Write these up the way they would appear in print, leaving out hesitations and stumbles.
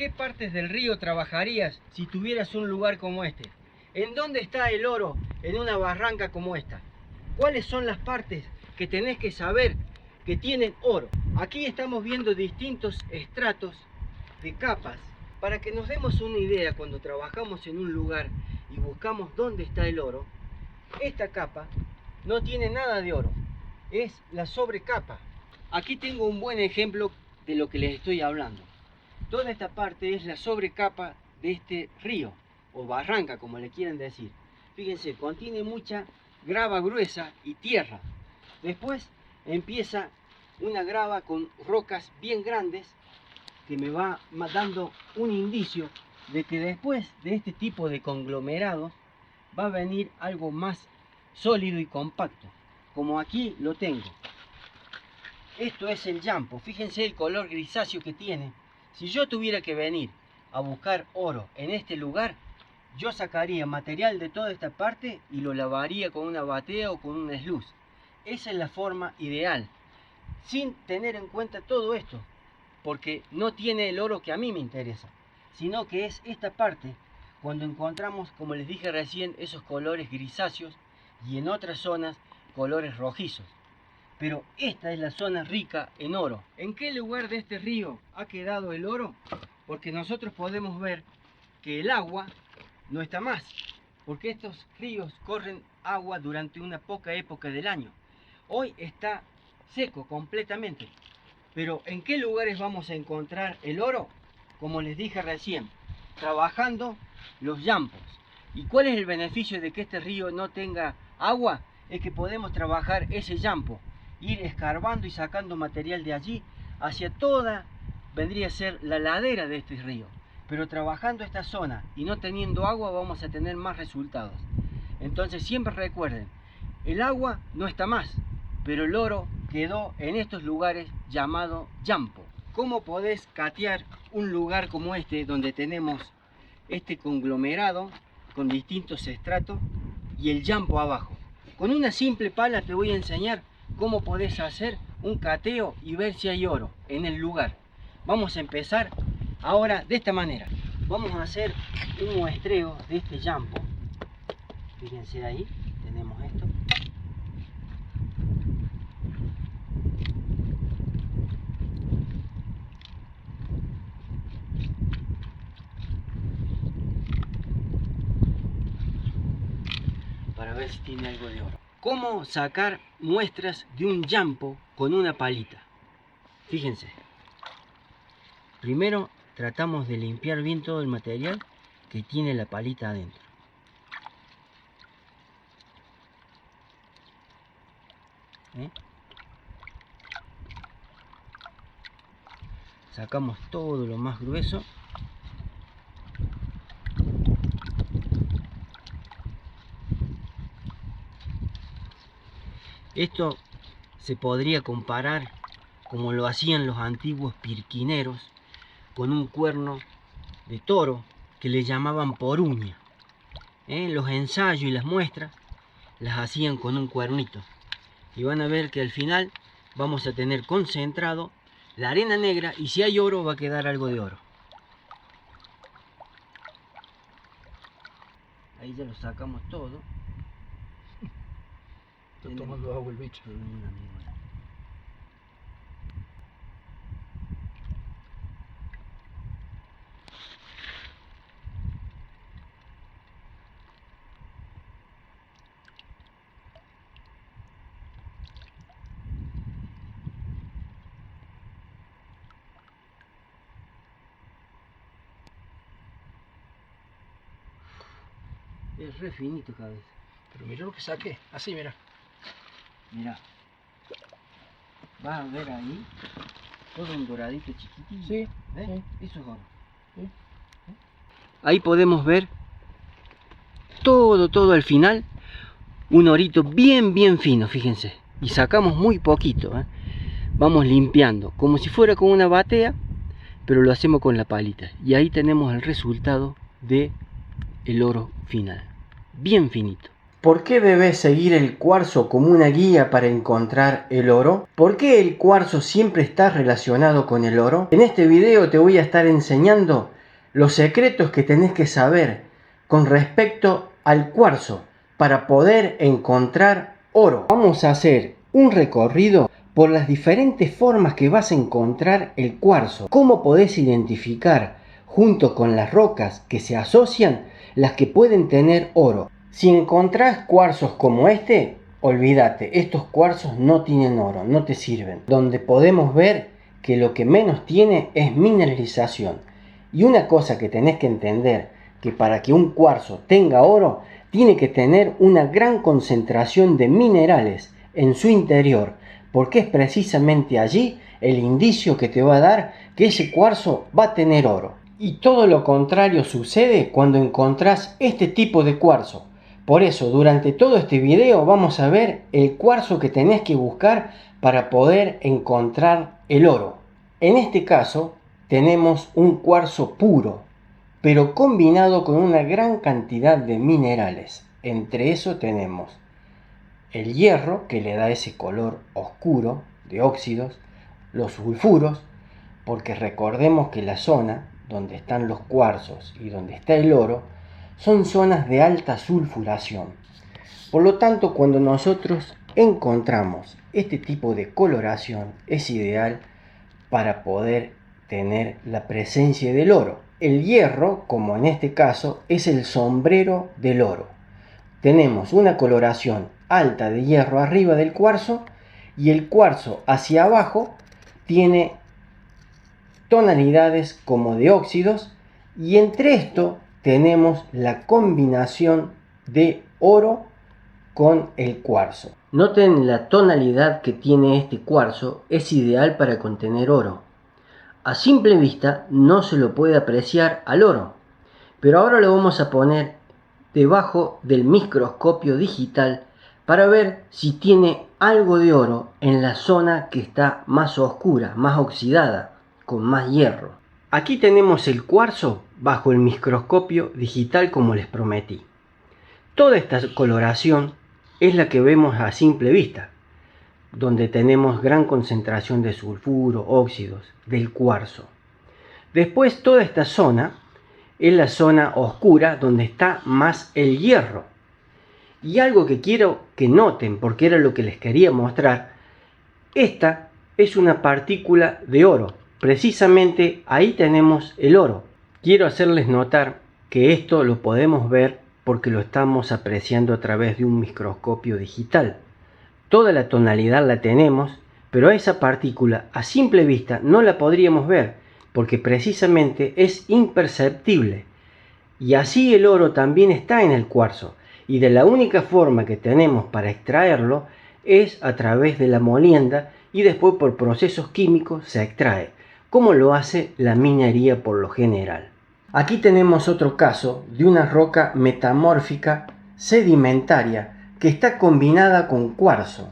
qué partes del río trabajarías si tuvieras un lugar como este? ¿En dónde está el oro en una barranca como esta? ¿Cuáles son las partes que tenés que saber que tienen oro? Aquí estamos viendo distintos estratos de capas para que nos demos una idea cuando trabajamos en un lugar y buscamos dónde está el oro. Esta capa no tiene nada de oro, es la sobrecapa. Aquí tengo un buen ejemplo de lo que les estoy hablando. Toda esta parte es la sobrecapa de este río o barranca, como le quieren decir. Fíjense, contiene mucha grava gruesa y tierra. Después empieza una grava con rocas bien grandes que me va dando un indicio de que después de este tipo de conglomerados va a venir algo más sólido y compacto, como aquí lo tengo. Esto es el yampo, fíjense el color grisáceo que tiene. Si yo tuviera que venir a buscar oro en este lugar, yo sacaría material de toda esta parte y lo lavaría con una batea o con un sluz. Esa es la forma ideal, sin tener en cuenta todo esto, porque no tiene el oro que a mí me interesa, sino que es esta parte cuando encontramos, como les dije recién, esos colores grisáceos y en otras zonas colores rojizos. Pero esta es la zona rica en oro. ¿En qué lugar de este río ha quedado el oro? Porque nosotros podemos ver que el agua no está más, porque estos ríos corren agua durante una poca época del año. Hoy está seco completamente. Pero ¿en qué lugares vamos a encontrar el oro? Como les dije recién, trabajando los yampos. ¿Y cuál es el beneficio de que este río no tenga agua? Es que podemos trabajar ese yampo, ir escarbando y sacando material de allí hacia toda, vendría a ser la ladera de este río. Pero trabajando esta zona y no teniendo agua vamos a tener más resultados. Entonces siempre recuerden, el agua no está más, pero el oro quedó en estos lugares llamado yampo. ¿Cómo podés catear un lugar como este donde tenemos este conglomerado con distintos estratos y el yampo abajo? Con una simple pala te voy a enseñar cómo podés hacer un cateo y ver si hay oro en el lugar. Vamos a empezar ahora de esta manera. Vamos a hacer un muestreo de este yampo. Fíjense ahí, tenemos esto. Para ver si tiene algo de oro. ¿Cómo sacar muestras de un yampo con una palita? Fíjense. Primero tratamos de limpiar bien todo el material que tiene la palita adentro. Sacamos todo lo más grueso. Esto se podría comparar como lo hacían los antiguos pirquineros con un cuerno de toro que le llamaban poruña. Los ensayos y las muestras las hacían con un cuernito. Y van a ver que al final vamos a tener concentrado la arena negra y si hay oro va a quedar algo de oro. Ahí ya lo sacamos todo. Está tomando agua el bicho. Es re finito cada vez. Pero mira lo que saqué. Así, mira. Mira. Vas a ver ahí todo un doradito chiquitito. Sí. ¿Ves? Sí. Eso es oro. Sí. Ahí podemos ver todo al final. Un orito bien fino, fíjense. Y sacamos muy poquito. Vamos limpiando, como si fuera con una batea, pero lo hacemos con la palita. Y ahí tenemos el resultado de el oro final. Bien finito. ¿Por qué debes seguir el cuarzo como una guía para encontrar el oro? ¿Por qué el cuarzo siempre está relacionado con el oro? En este video te voy a estar enseñando los secretos que tenés que saber con respecto al cuarzo para poder encontrar oro. Vamos a hacer un recorrido por las diferentes formas que vas a encontrar el cuarzo. Cómo podés identificar junto con las rocas que se asocian las que pueden tener oro. Si encontrás cuarzos como este, olvídate, estos cuarzos no tienen oro, no te sirven. Donde podemos ver que lo que menos tiene es mineralización. Y una cosa que tenés que entender, que para que un cuarzo tenga oro, tiene que tener una gran concentración de minerales en su interior, porque es precisamente allí el indicio que te va a dar que ese cuarzo va a tener oro. Y todo lo contrario sucede cuando encontrás este tipo de cuarzo. Por eso, durante todo este video vamos a ver el cuarzo que tenés que buscar para poder encontrar el oro. En este caso, tenemos un cuarzo puro, pero combinado con una gran cantidad de minerales. Entre eso tenemos el hierro, que le da ese color oscuro de óxidos, los sulfuros, porque recordemos que la zona donde están los cuarzos y donde está el oro son zonas de alta sulfuración. Por lo tanto, cuando nosotros encontramos este tipo de coloración, es ideal para poder tener la presencia del oro. El hierro, como en este caso, es el sombrero del oro. Tenemos una coloración alta de hierro arriba del cuarzo y el cuarzo hacia abajo tiene tonalidades como de óxidos, y entre esto tenemos la combinación de oro con el cuarzo. Noten la tonalidad que tiene este cuarzo, es ideal para contener oro. A simple vista no se lo puede apreciar al oro, pero ahora lo vamos a poner debajo del microscopio digital para ver si tiene algo de oro en la zona que está más oscura, más oxidada, con más hierro. Aquí tenemos el cuarzo bajo el microscopio digital como les prometí. Toda esta coloración es la que vemos a simple vista, donde tenemos gran concentración de sulfuro, óxidos, del cuarzo. Después toda esta zona es la zona oscura donde está más el hierro. Y algo que quiero que noten, porque era lo que les quería mostrar, esta es una partícula de oro. Precisamente ahí tenemos el oro. Quiero hacerles notar que esto lo podemos ver porque lo estamos apreciando a través de un microscopio digital. Toda la tonalidad la tenemos, pero a esa partícula a simple vista no la podríamos ver porque precisamente es imperceptible. Y así el oro también está en el cuarzo, y de la única forma que tenemos para extraerlo es a través de la molienda y después por procesos químicos se extrae, como lo hace la minería por lo general. Aquí tenemos otro caso de una roca metamórfica sedimentaria que está combinada con cuarzo.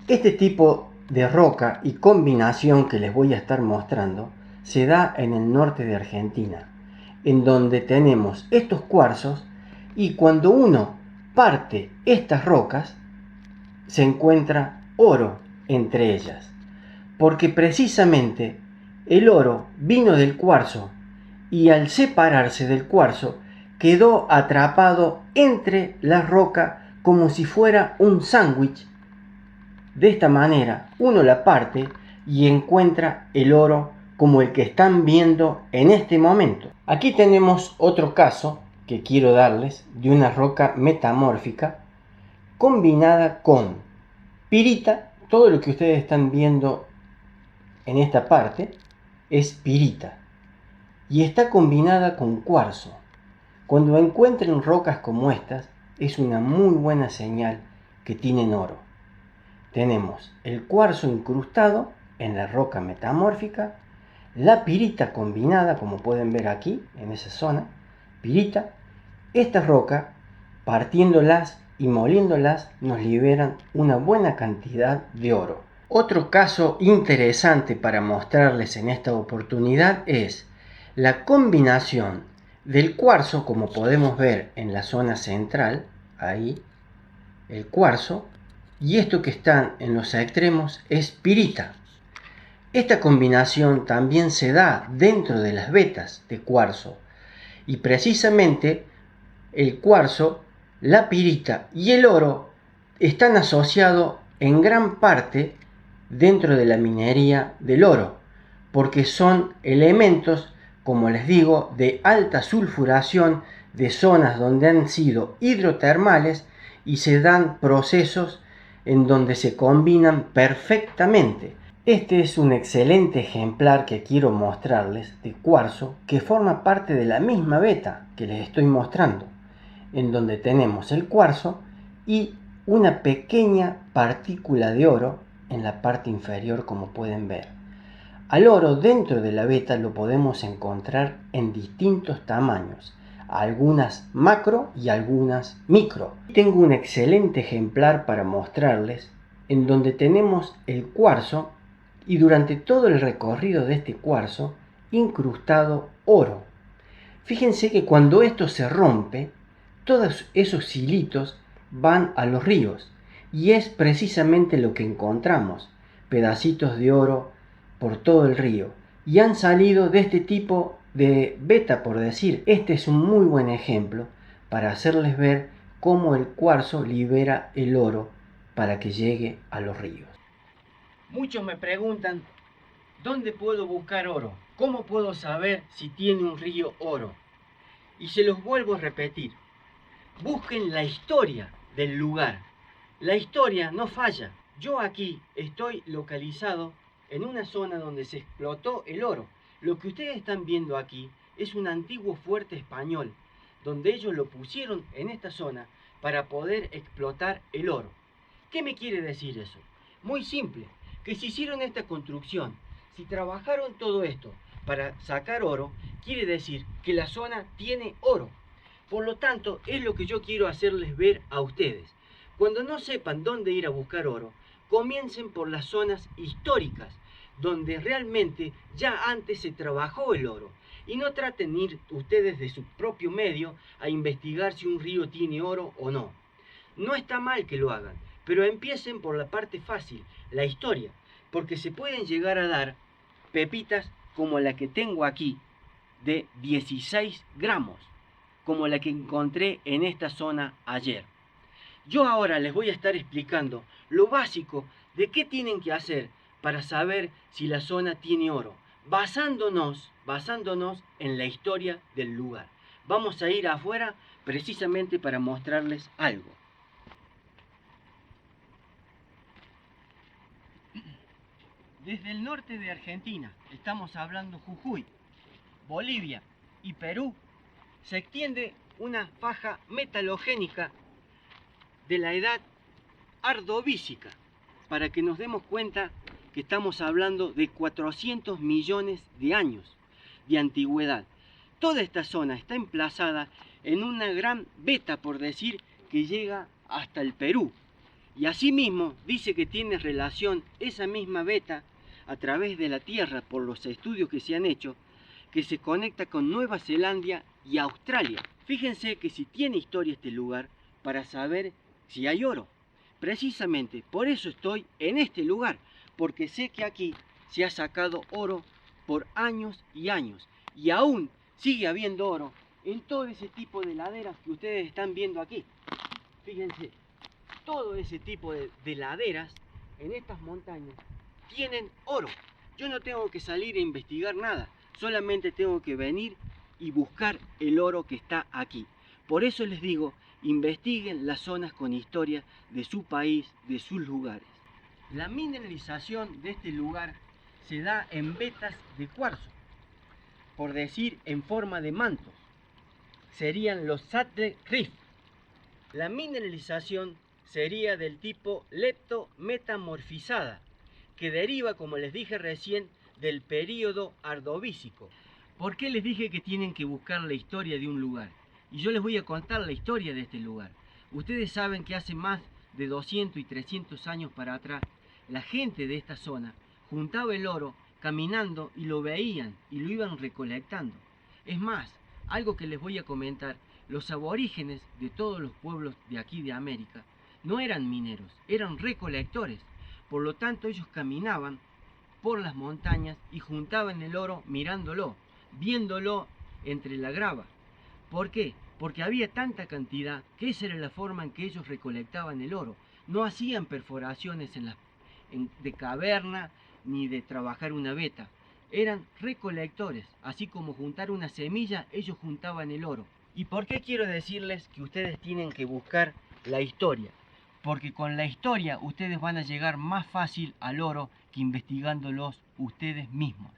Este tipo de roca y combinación que les voy a estar mostrando se da en el norte de Argentina, en donde tenemos estos cuarzos, y cuando uno parte estas rocas se encuentra oro entre ellas, porque precisamente el oro vino del cuarzo y al separarse del cuarzo quedó atrapado entre la roca como si fuera un sándwich. De esta manera uno la parte y encuentra el oro como el que están viendo en este momento. Aquí tenemos otro caso que quiero darles de una roca metamórfica combinada con pirita. Todo lo que ustedes están viendo en esta parte es pirita y está combinada con cuarzo. Cuando encuentren rocas como estas es una muy buena señal que tienen oro. Tenemos el cuarzo incrustado en la roca metamórfica, la pirita combinada, como pueden ver aquí en esa zona, pirita. Esta roca, partiéndolas y moliéndolas, nos liberan una buena cantidad de oro. Otro caso interesante para mostrarles en esta oportunidad es la combinación del cuarzo, como podemos ver en la zona central, ahí, el cuarzo, y esto que está en los extremos es pirita. Esta combinación también se da dentro de las vetas de cuarzo, y precisamente el cuarzo, la pirita y el oro están asociados en gran parte dentro de la minería del oro, porque son elementos, como les digo, de alta sulfuración de zonas donde han sido hidrotermales y se dan procesos en donde se combinan perfectamente. Este es un excelente ejemplar que quiero mostrarles de cuarzo que forma parte de la misma veta que les estoy mostrando, en donde tenemos el cuarzo y una pequeña partícula de oro en la parte inferior, como pueden ver. Al oro dentro de la veta lo podemos encontrar en distintos tamaños, algunas macro y algunas micro. Tengo un excelente ejemplar para mostrarles en donde tenemos el cuarzo y durante todo el recorrido de este cuarzo incrustado oro. Fíjense que cuando esto se rompe, todos esos hilitos van a los ríos y es precisamente lo que encontramos, pedacitos de oro por todo el río, y han salido de este tipo de veta, por decir. Este es un muy buen ejemplo para hacerles ver cómo el cuarzo libera el oro para que llegue a los ríos. Muchos me preguntan, ¿dónde puedo buscar oro? ¿Cómo puedo saber si tiene un río oro? Y se los vuelvo a repetir. Busquen la historia del lugar. La historia no falla. Yo aquí estoy localizado en una zona donde se explotó el oro. Lo que ustedes están viendo aquí es un antiguo fuerte español, donde ellos lo pusieron en esta zona para poder explotar el oro. ¿Qué me quiere decir eso? Muy simple, que si hicieron esta construcción, si trabajaron todo esto para sacar oro, quiere decir que la zona tiene oro. Por lo tanto, es lo que yo quiero hacerles ver a ustedes. Cuando no sepan dónde ir a buscar oro, comiencen por las zonas históricas, donde realmente ya antes se trabajó el oro. Y no traten de ir ustedes de su propio medio a investigar si un río tiene oro o no. No está mal que lo hagan, pero empiecen por la parte fácil, la historia, porque se pueden llegar a dar pepitas como la que tengo aquí, de 16 gramos, como la que encontré en esta zona ayer. Yo ahora les voy a estar explicando lo básico de qué tienen que hacer para saber si la zona tiene oro, basándonos en la historia del lugar. Vamos a ir afuera precisamente para mostrarles algo. Desde el norte de Argentina, estamos hablando Jujuy, Bolivia y Perú, se extiende una faja metalogénica de la edad ardovísica, para que nos demos cuenta que estamos hablando de 400 millones de años de antigüedad. Toda esta zona está emplazada en una gran veta, por decir, que llega hasta el Perú. Y asimismo dice que tiene relación esa misma veta a través de la Tierra, por los estudios que se han hecho, que se conecta con Nueva Zelanda y Australia. Fíjense que si tiene historia este lugar para saber si hay oro. Precisamente por eso estoy en este lugar, porque sé que aquí se ha sacado oro por años y años, y aún sigue habiendo oro en todo ese tipo de laderas que ustedes están viendo aquí. Fíjense, todo ese tipo de laderas en estas montañas tienen oro. Yo no tengo que salir a investigar nada, solamente tengo que venir y buscar el oro que está aquí. Por eso les digo, investiguen las zonas con historia de su país, de sus lugares. La mineralización de este lugar se da en vetas de cuarzo, por decir en forma de mantos. Serían los Saddle Rift. La mineralización sería del tipo leptometamorfizada, que deriva, como les dije recién, del período ardovísico. ¿Por qué les dije que tienen que buscar la historia de un lugar? Y yo les voy a contar la historia de este lugar. Ustedes saben que hace más de 200 y 300 años para atrás, la gente de esta zona juntaba el oro caminando y lo veían y lo iban recolectando. Es más, algo que les voy a comentar, los aborígenes de todos los pueblos de aquí de América no eran mineros, eran recolectores. Por lo tanto, ellos caminaban por las montañas y juntaban el oro mirándolo, viéndolo entre la grava. ¿Por qué? Porque había tanta cantidad que esa era la forma en que ellos recolectaban el oro. No hacían perforaciones de caverna ni de trabajar una veta. Eran recolectores, así como juntar una semilla, ellos juntaban el oro. ¿Y por qué quiero decirles que ustedes tienen que buscar la historia? Porque con la historia ustedes van a llegar más fácil al oro que investigándolos ustedes mismos.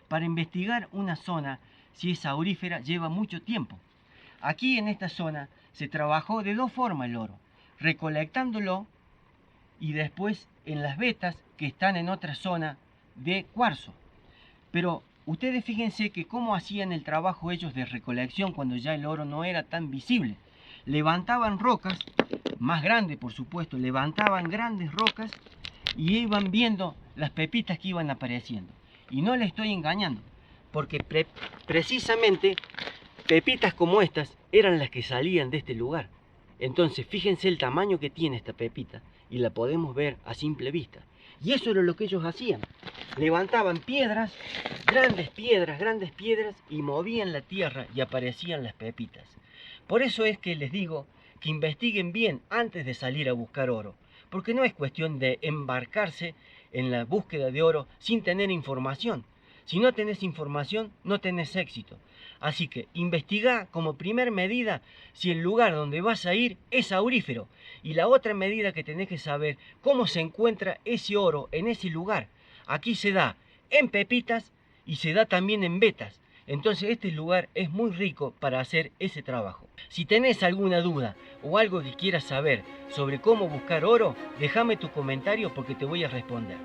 Para investigar una zona, si es aurífera, lleva mucho tiempo. Aquí en esta zona se trabajó de dos formas el oro, recolectándolo y después en las vetas que están en otra zona de cuarzo. Pero ustedes fíjense que cómo hacían el trabajo ellos de recolección cuando ya el oro no era tan visible. Levantaban rocas, más grandes por supuesto, levantaban grandes rocas y iban viendo las pepitas que iban apareciendo. Y no les estoy engañando, porque precisamente pepitas como estas eran las que salían de este lugar. Entonces fíjense el tamaño que tiene esta pepita y la podemos ver a simple vista. Y eso era lo que ellos hacían. Levantaban piedras y movían la tierra y aparecían las pepitas. Por eso es que les digo que investiguen bien antes de salir a buscar oro, porque no es cuestión de embarcarse en la búsqueda de oro sin tener información. Si no tenés información, no tenés éxito. Así que investiga como primer medida si el lugar donde vas a ir es aurífero. Y la otra medida que tenés que saber cómo se encuentra ese oro en ese lugar. Aquí se da en pepitas y se da también en vetas. Entonces este lugar es muy rico para hacer ese trabajo. Si tenés alguna duda o algo que quieras saber sobre cómo buscar oro, déjame tu comentario porque te voy a responder.